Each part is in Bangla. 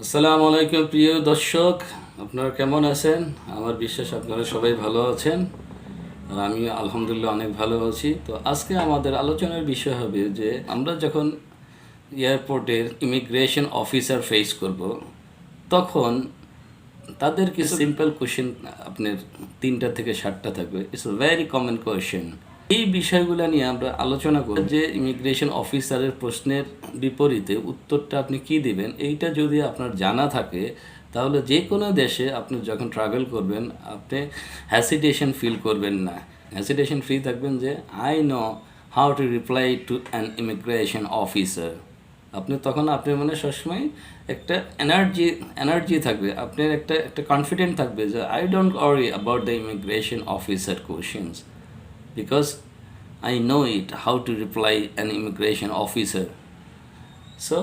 আসসালামু আলাইকুম প্রিয় দর্শক, আপনারা কেমন আছেন? আমার বিশ্বাস আপনারা সবাই ভালো আছেন, আর আমি আলহামদুলিল্লাহ অনেক ভালো আছি। তো আজকে আমাদের আলোচনার বিষয় হবে যে আমরা যখন এয়ারপোর্টের ইমিগ্রেশন অফিসার ফেস করব, তখন তাদের কিছু সিম্পল কোশ্চেন আপনার 3টা থেকে 7টা থাকবে। It's a very common question. এই বিষয়গুলো নিয়ে আমরা আলোচনা করব যে ইমিগ্রেশন অফিসারের প্রশ্নের বিপরীতে উত্তরটা আপনি কি দিবেন। এইটা যদি আপনার জানা থাকে, তাহলে যে কোনো দেশে আপনি যখন ট্রাভেল করবেন আপনি হ্যাসিটেশন ফিল করবেন না। হ্যাসিটেশন ফ্রি থাকবেন যে I know how to reply to an immigration officer. আপনি তখন আপনার মনে সবসময় একটা এনার্জি থাকবে, আপনার একটা কনফিডেন্ট থাকবে যে I don't worry about the immigration officer questions, because I know it how to reply an immigration officer. So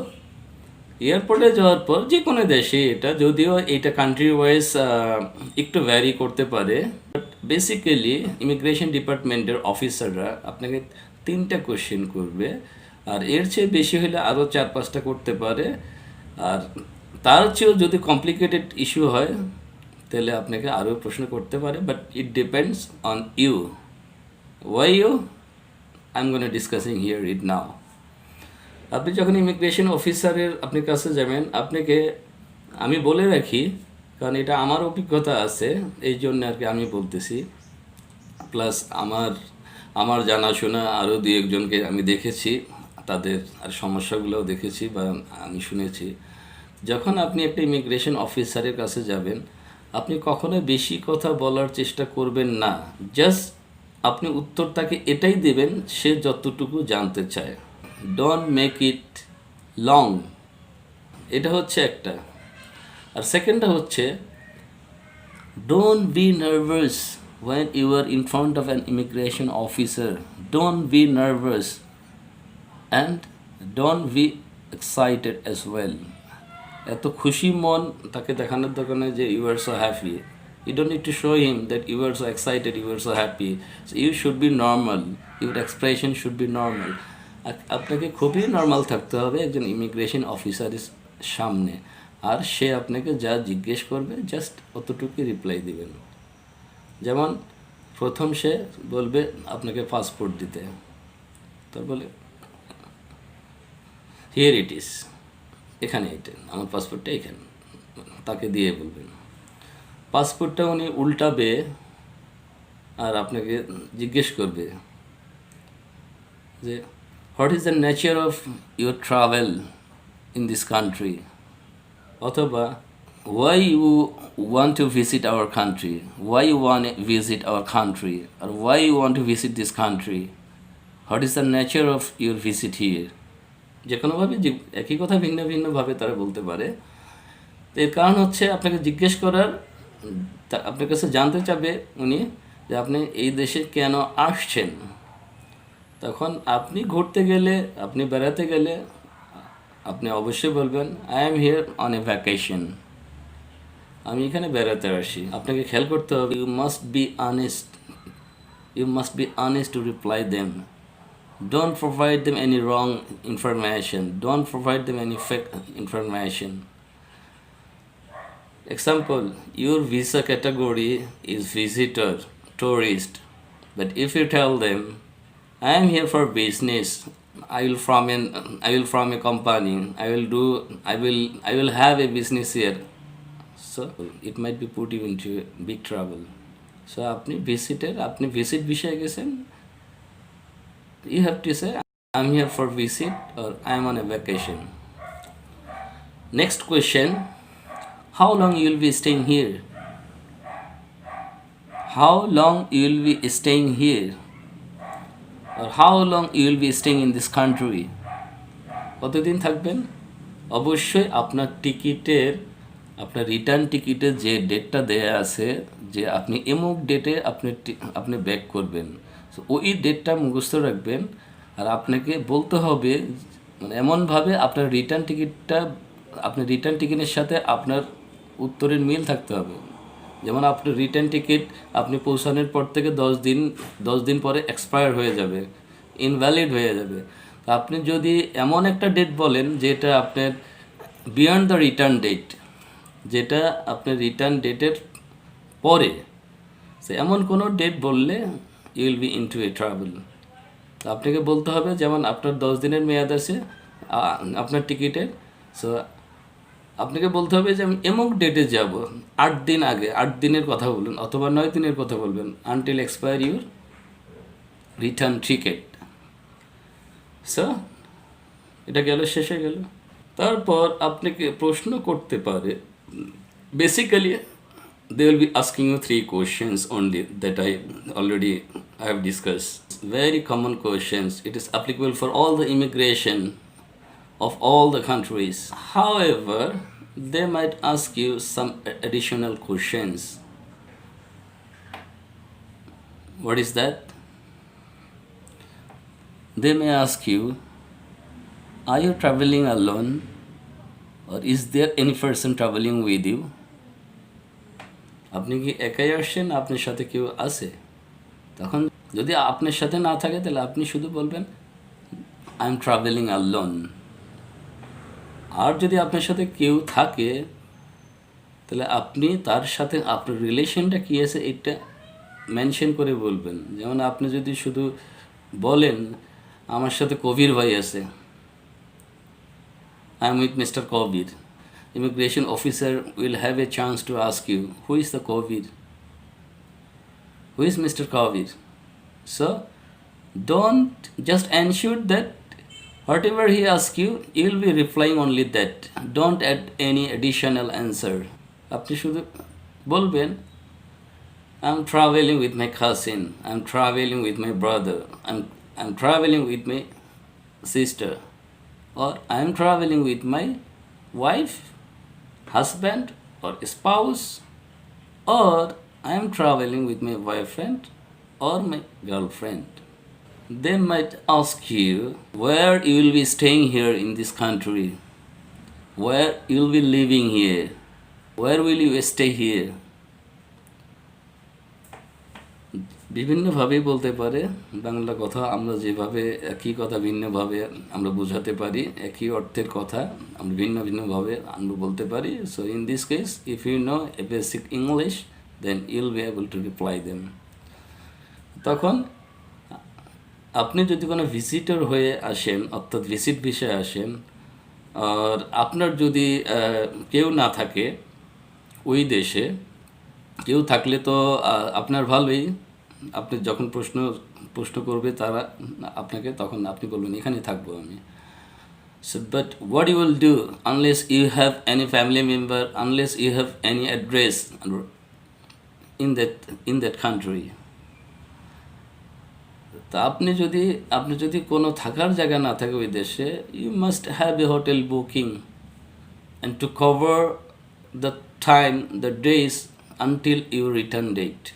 এয়ারপোর্টে যাওয়ার পর যে কোনো দেশে এটা, যদিও এটা কান্ট্রি ওয়াইজ একটু ভ্যারি করতে পারে, বাট বেসিক্যালি ইমিগ্রেশন ডিপার্টমেন্টের অফিসাররা আপনাকে 3টা কোশ্চেন করবে, আর এর চেয়ে বেশি হলে আরও 4-5টা করতে পারে। আর তার চেয়েও যদি কমপ্লিকেটেড ইস্যু হয় তাহলে আপনাকে আরও প্রশ্ন করতে পারে, but it depends on you. Why you? I'm going to discussing here it now. আপনি যখন ইমিগ্রেশন অফিসারের আপনার কাছে যাবেন, আপনাকে আমি বলে রাখি, কারণ এটা আমার অভিজ্ঞতা আছে, এই জন্য আর কি আমি বলতেছি, প্লাস আমার জানাশোনা আরও 2-1জনকে আমি দেখেছি, তাদের আর সমস্যাগুলোও দেখেছি বা আমি শুনেছি। যখন আপনি একটা ইমিগ্রেশন অফিসারের কাছে যাবেন, আপনি কখনো বেশি কথা বলার চেষ্টা করবেন না। জাস্ট আপনি উত্তর তাকে এটাই দেবেন সে যতটুকু জানতে চায়। Don't make it long. এটা হচ্ছে একটা। আর সেকেন্ডটা হচ্ছে, don't be nervous when you are in front of an immigration officer. Don't be nervous and don't be excited as well. এত খুশি মন তাকে দেখানোর দরকার নেই যে you are so happy. You don't need to show him that you are so excited, you are so happy. So you should be normal. Your expression should be normal. আপনাকে খুবই নর্মাল থাকতে হবে একজন ইমিগ্রেশন অফিসারের সামনে, আর সে আপনাকে যা জিজ্ঞেস করবে জাস্ট অতটুকুই রিপ্লাই দিবেন। যেমন প্রথম সে বলবে আপনাকে পাসপোর্ট দিতে, তার বলে হিয়ার ইট ইজ, এখানে এটা আমার পাসপোর্টটা এখানে, তাকে দিয়ে বলবেন। পাসপোর্টটা উনি উল্টাবে আর আপনাকে জিজ্ঞেস করবে যে what is the nature of your travel in this country, অথবা why you want to visit our country, why you want to visit our country, or why you want to visit this country, what is the nature of your visit here. যে কোনোভাবে একই কথা ভিন্ন ভিন্নভাবে তারা বলতে পারে। এর কারণ হচ্ছে আপনাকে জিজ্ঞেস করার, আপনার কাছে জানতে চাবে উনি যে আপনি এই দেশে কেন আসছেন। তখন আপনি ঘুরতে গেলে, আপনি বেড়াতে গেলে আপনি অবশ্যই বলবেন I am here on a vacation, আমি এখানে বেড়াতে আসি। আপনাকে খেয়াল করতে হবে, you must be honest to reply them. Don't provide them any wrong information, don't provide them any fake information. Example, your visa category is visitor, tourist. But if you tell them, I am here for business, I will from a company, I will have a business here. So it might be put you into big trouble. So আপনি visit বিষয়ে গেছেন, you have to say, I am here for visit or I am on a vacation. Next question, how long you will be staying here? How long you will be staying here? Or how long you will be staying in this country? কতদিন থাকবেন? অবশ্যই আপনার রিটার্ন টিকিটের যে ডেটটা দেয়া আছে যে আপনি এমুক ডেটে আপনি ব্যাক করবেন, ওই ডেটটা মুখস্থ রাখবেন। আর আপনাকে বলতে হবে মানে এমনভাবে আপনার রিটার্ন টিকিটের সাথে আপনার উত্তরের মিল থাকতে হবে। যেমন আপনার রিটার্ন টিকিট আপনি পৌঁছানোর পর থেকে 10 দিন পরে এক্সপায়ার হয়ে যাবে, ইনভ্যালিড হয়ে যাবে। তো আপনি যদি এমন একটা ডেট বলেন যেটা আপনার বিয়ন্ড দ্য রিটার্ন ডেট, যেটা আপনার রিটার্ন ডেটের পরে, সে এমন কোনো ডেট বললে you will be into a travel. তো আপনাকে বলতে হবে, যেমন আপনার 10 দিনের মেয়াদ আছে আপনার টিকিটের, সো আপনাকে বলতে হবে যে আমি এমক ডেটে যাব, 8 দিন আগে, 8 দিনের কথা বলুন অথবা 9 দিনের কথা বলবেন, until expire your return ticket. So এটা গেল, শেষ হয়ে গেল। তারপর আপনাকে প্রশ্ন করতে পারে, basically they will be asking you 3 questions only that I have discussed. Very common questions. It is applicable for all the immigration of all the countries. However, they might ask you some additional questions. What is that? They may ask you, are you traveling alone, or is there any person traveling with you? আপনি কি একাই আসছেন, আপনার সাথে কেউ আছে? তখন যদি আপনার সাথে না থাকে তাহলে আপনি শুধু বলবেন আই এম ট্রাভেলিং অ্যালোন। আর যদি আপনার সাথে কেউ থাকে তাহলে আপনি তার সাথে আপনার রিলেশনটা কী আছে এটা মেনশন করে বলবেন। যেমন আপনি যদি শুধু বলেন আমার সাথে কবির ভাই আছে, I am with Mr. Kabir, immigration officer will have a chance to ask you, who is the Kabir? Who is Mr. Kabir? So, don't just ensure that whatever he asks you, you will be replying only that. Don't add any additional answer. আপনি শুধু বলবেন I'm traveling with my cousin, I'm traveling with my brother, I'm traveling with my sister, or I'm traveling with my wife, husband, or spouse, or I'm traveling with my boyfriend or my girlfriend. They might ask you where you will be staying here in this country, where you will be living here, where will you stay here. বিভিন্নভাবেই বলতে পারে। বাংলা কথা আমরা যেভাবে একই কথা ভিন্নভাবে আমরা বোঝাতে পারি, একই অর্থের কথা আমরা ভিন্ন ভিন্নভাবে আমরা বলতে পারি। So in this case if you know a basic English then you'll be able to reply them. তখন আপনি যদি কোনো ভিজিটর হয়ে আসেন, অর্থাৎ ভিজিট ভিসায় আসেন, আর আপনার যদি কেউ না থাকে ওই দেশে, কেউ থাকলে তো আপনার ভালোই। আপনি যখন প্রশ্ন করবে তারা আপনাকে, তখন আপনি বলবেন এখানে থাকবো আমি। So, but what you will do unless you have any family member, unless you have any address in that country. তা আপনি যদি কোনো থাকার জায়গা না থাকে ওই দেশে, you must have a hotel booking and to cover the time, the days until your return date.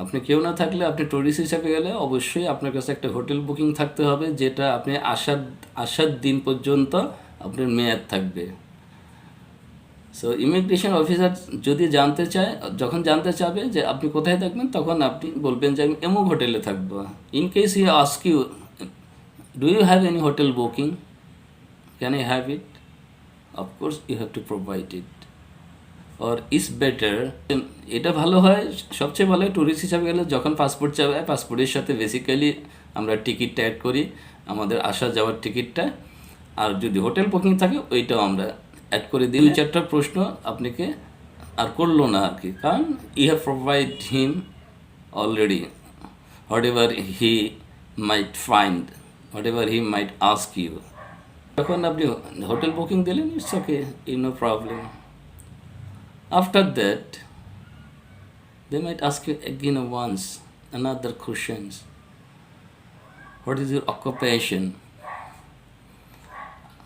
আপনি কেউ না থাকলে, আপনি টুরিস্ট হিসাবে গেলে অবশ্যই আপনার কাছে একটা হোটেল বুকিং থাকতে হবে, যেটা আপনি আসার দিন পর্যন্ত আপনার মেয়াদ থাকবে। সো ইমিগ্রেশন অফিসার যদি যখন জানতে চাবে যে আপনি কোথায় থাকবেন, তখন আপনি বলবেন যে আমি এমক হোটেলে থাকবো। In case he ask you do you have any hotel booking, can I have it? Of course you have to provide it. or is better, এটা ভালো হয়, সবচেয়ে ভালো হয় ট্যুরিস্ট হিসাবে গেলে যখন পাসপোর্ট চাবে, পাসপোর্টের সাথে বেসিক্যালি আমরা টিকিটটা অ্যাড করি, আমাদের আসা যাওয়ার টিকিটটা। আর যদি হোটেল বুকিং থাকে ওইটাও আমরা অ্যাড করে দিই। 2-4টা প্রশ্ন আপনাকে আর করলো না আর কি, কারণ you have provide him already what ever he might find, what ever he might ask you. যখন আপনি হোটেল বুকিং দিলেন, it's okay, no problem. After that, they might ask you again once another questions. What is your occupation?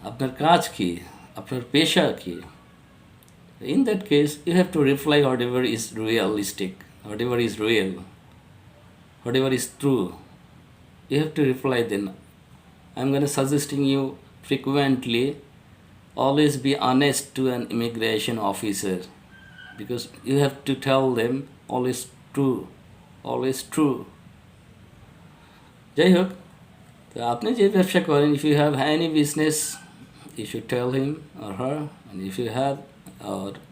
আপনার কাজ কি, আপনার পেশা কি? In that case, you have to reply whatever is realistic, whatever is real, whatever is true. You have to reply then. I'm going to suggesting you frequently always be honest to an immigration officer, because you have to tell them always true. যাই হোক, তো আপনি যে ব্যবসা করেন, if you have any business you should tell him or her, and if you have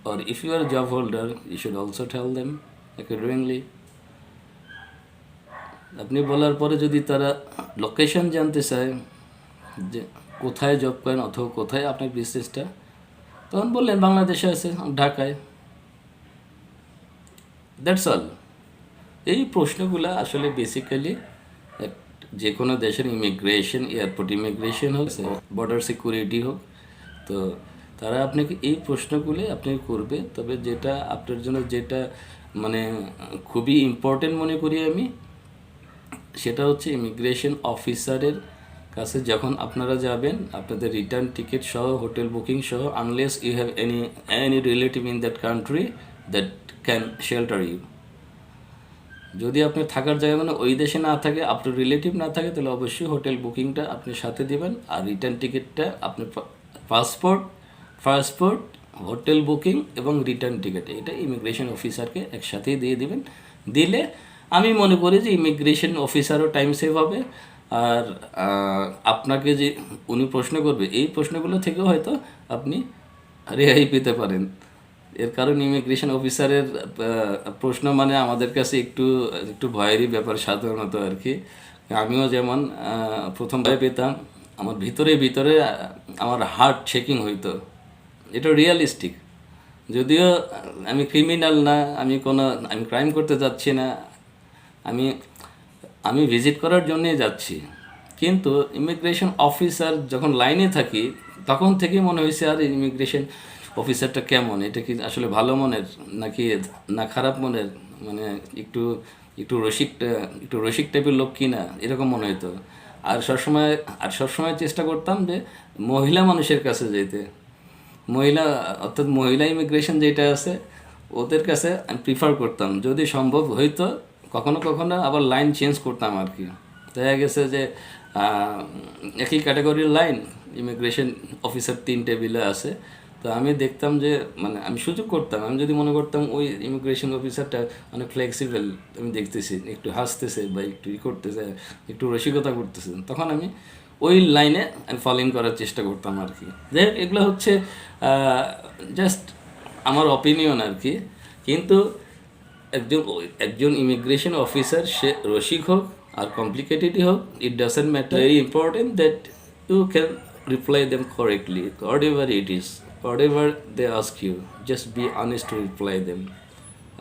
or if you are a job holder, you should also tell them accordingly. আপনি বলার পরে যদি তারা লোকেশন জানতে চায় যে কোথায় জব করেন অথবা কোথায় আপনার বিজনেসটা, তখন বললেন বাংলাদেশে আছে, ঢাকায়। That's all. এই প্রশ্নগুলো আসলে বেসিক্যালি যে কোনো দেশের ইমিগ্রেশন, এয়ারপোর্ট ইমিগ্রেশন হোক, বর্ডার সিকিউরিটি হোক, তো তারা আপনাকে এই প্রশ্নগুলি আপনি করবে। তবে যেটা আপনার জন্য যেটা মানে খুবই ইম্পর্টেন্ট মনে করি আমি, সেটা হচ্ছে ইমিগ্রেশন অফিসারের কাছে যখন আপনারা যাবেন, আপনাদের রিটার্ন টিকিট সহ, হোটেল বুকিং সহ, unless you have any relative in that country that can shelter you. যদি আপনার থাকার জায়গা মানে ওই দেশে না থাকে, আপনার রিলেটিভ না থাকে, তাহলে অবশ্যই হোটেল বুকিংটা আপনি সাথে দেবেন। আর রিটার্ন টিকিটটা আপনি পাসপোর্ট, হোটেল বুকিং এবং রিটার্ন টিকিট, এটা ইমিগ্রেশন অফিসারকে একসাথেই দিয়ে দিবেন। দিলে আমি মনে করি যে ইমিগ্রেশন অফিসারও টাইম সেভ হবে। আর আপনাকে যে উনি প্রশ্ন করবে, এই প্রশ্নগুলো থেকেও হয়তো আপনি রেহাই পেতে পারেন। এর কারণ ইমিগ্রেশন অফিসারের প্রশ্ন মানে আমাদের কাছে একটু একটু ভয়েরই ব্যাপার সাধারণত আর কি। আমিও যেমন প্রথম ভয় পেতাম, আমার ভিতরে আমার হার্ট চেকিং হইতো। এটা রিয়ালিস্টিক। যদিও আমি ক্রিমিনাল না, আমি ক্রাইম করতে যাচ্ছি না, আমি ভিজিট করার জন্যই যাচ্ছি। কিন্তু ইমিগ্রেশন অফিসার যখন লাইনে থাকি, তখন থেকে মনে হয়েছে আর ইমিগ্রেশন অফিসারটা কেমন, এটা কি আসলে ভালো মনের নাকি না খারাপ মনের, মানে একটু রসিক টাইপের লোক কি না, এরকম মনে হতো। আর সবসময় চেষ্টা করতাম যে মহিলা মানুষের কাছে যেতে, অর্থাৎ মহিলা ইমিগ্রেশন যেটা আছে ওদের কাছে আমি প্রিফার করতাম, যদি সম্ভব হইতো। কখনো আবার লাইন চেঞ্জ করতাম আর কি। দেখা গেছে যে একই ক্যাটাগরির লাইন, ইমিগ্রেশন অফিসার 3 টেবিলে আছে, তো আমি দেখতাম যে মানে আমি সুযোগ করতাম, আমি যদি মনে করতাম ওই ইমিগ্রেশন অফিসারটা অনেক ফ্লেক্সিবল, আমি দেখতেছি একটু হাসতেছে বা একটু করতেছে, একটু রসিকতা করতেছে, তখন আমি ওই লাইনে আমি ফলো করার চেষ্টা করতাম আর কি। যাই হোক, এগুলো হচ্ছে জাস্ট আমার অপিনিয়ন আর কি। কিন্তু একজন ইমিগ্রেশন অফিসার, সে রসিক হোক আর কমপ্লিকেটেডই হোক, it doesn't matter. Very important that you can reply them correctly, whatever they ask you, just be honest to reply them.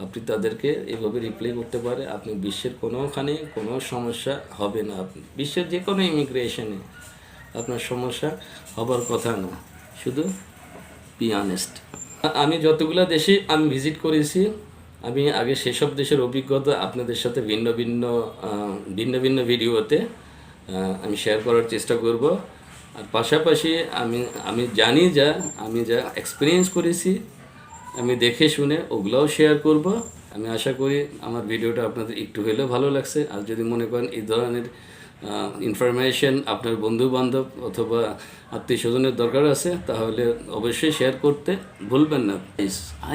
আপনি তাদেরকে এভাবে রিপ্লাই করতে পারে, আপনি বিশ্বের কোনোখানে কোনো সমস্যা হবে না। আপনি বিশ্বের যে কোনো ইমিগ্রেশনে আপনার সমস্যা হবার কথা না, শুধু বি অনেস্ট। আমি যতগুলো দেশে আমি ভিজিট করেছি, আমি আগে সেসব দেশের অভিজ্ঞতা আপনাদের সাথে ভিন্ন ভিন্ন ভিডিওতে আমি শেয়ার করার চেষ্টা করব। আর পাশাপাশি আমি যা এক্সপিরিয়েন্স করেছি, আমি দেখে শুনে ওগুলোও শেয়ার করব। আমি আশা করি আমার ভিডিওটা আপনাদের একটু হলেও ভালো লাগছে। আর যদি মনে করেন এই ধরনের ইনফরমেশন আপনার বন্ধু-বান্ধব অথবা আত্মীয়-স্বজনের দরকার আছে, তাহলে অবশ্যই শেয়ার করতে ভুলবেন না।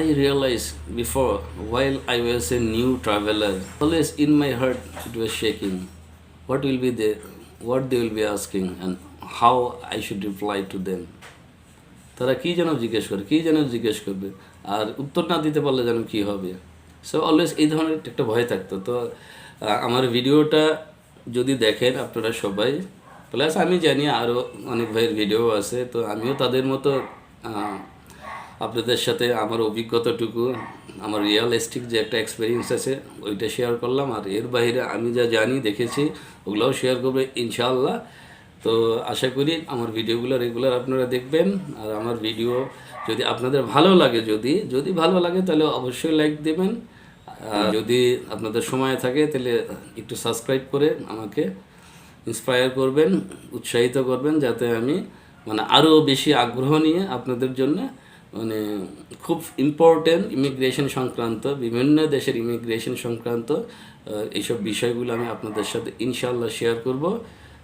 I realized before, while I was a new traveler, always in my heart it was shaking. What they will be asking and how I should reply to them. তারা কী যেন জিজ্ঞেস করবে, আর উত্তর না দিতে পারলে যেন কী হবে। সো অলওয়েজ এই ধরনের একটা ভয় থাকতো। তো আমার ভিডিওটা যদি দেখেন আপনারা সবাই, প্লাস আমি জানি আরও অনেক ভাইয়ের ভিডিও আছে, তো আমিও তাদের মতো আপনাদের সাথে আমার অভিজ্ঞতাটুকু, আমার রিয়ালিস্টিক যে একটা এক্সপিরিয়েন্স আছে ওইটা শেয়ার করলাম। আর এর বাইরে আমি যা জানি দেখেছি ওগুলোও শেয়ার করবে ইনশাআল্লাহ। তো আশা করি আমার ভিডিওগুলো রেগুলার আপনারা দেখবেন। আর আমার ভিডিও যদি আপনাদের ভালো লাগে, যদি ভালো লাগে তাহলে অবশ্যই লাইক দেবেন। যদি আপনাদের সময় থাকে তাহলে একটু সাবস্ক্রাইব করে আমাকে ইন্সপায়ার করবেন, উৎসাহিত করবেন, যাতে আমি মানে আরও বেশি আগ্রহ নিয়ে আপনাদের জন্য মানে খুব ইম্পর্টেন্ট ইমিগ্রেশন সংক্রান্ত, বিভিন্ন দেশের ইমিগ্রেশন সংক্রান্ত এইসব বিষয়গুলো আমি আপনাদের সাথে ইনশাআল্লাহ শেয়ার করব।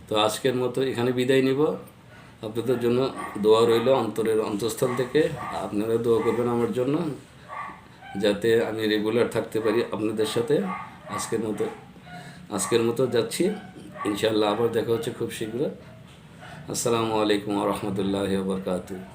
তো আজকের মতো এখানে বিদায় নিব। আপনাদের জন্য দোয়া রইল অন্তরের অন্তঃস্থল থেকে। আপনারা দোয়া করবেন আমার জন্য, যাতে আমি রেগুলার থাকতে পারি আপনাদের সাথে। আজকের মতো যাচ্ছি, ইনশাআল্লাহ আবার দেখা হচ্ছে খুব শীঘ্র। আসসালামু আলাইকুম ওয়া রাহমাতুল্লাহি ওয়া বারাকাতুহু।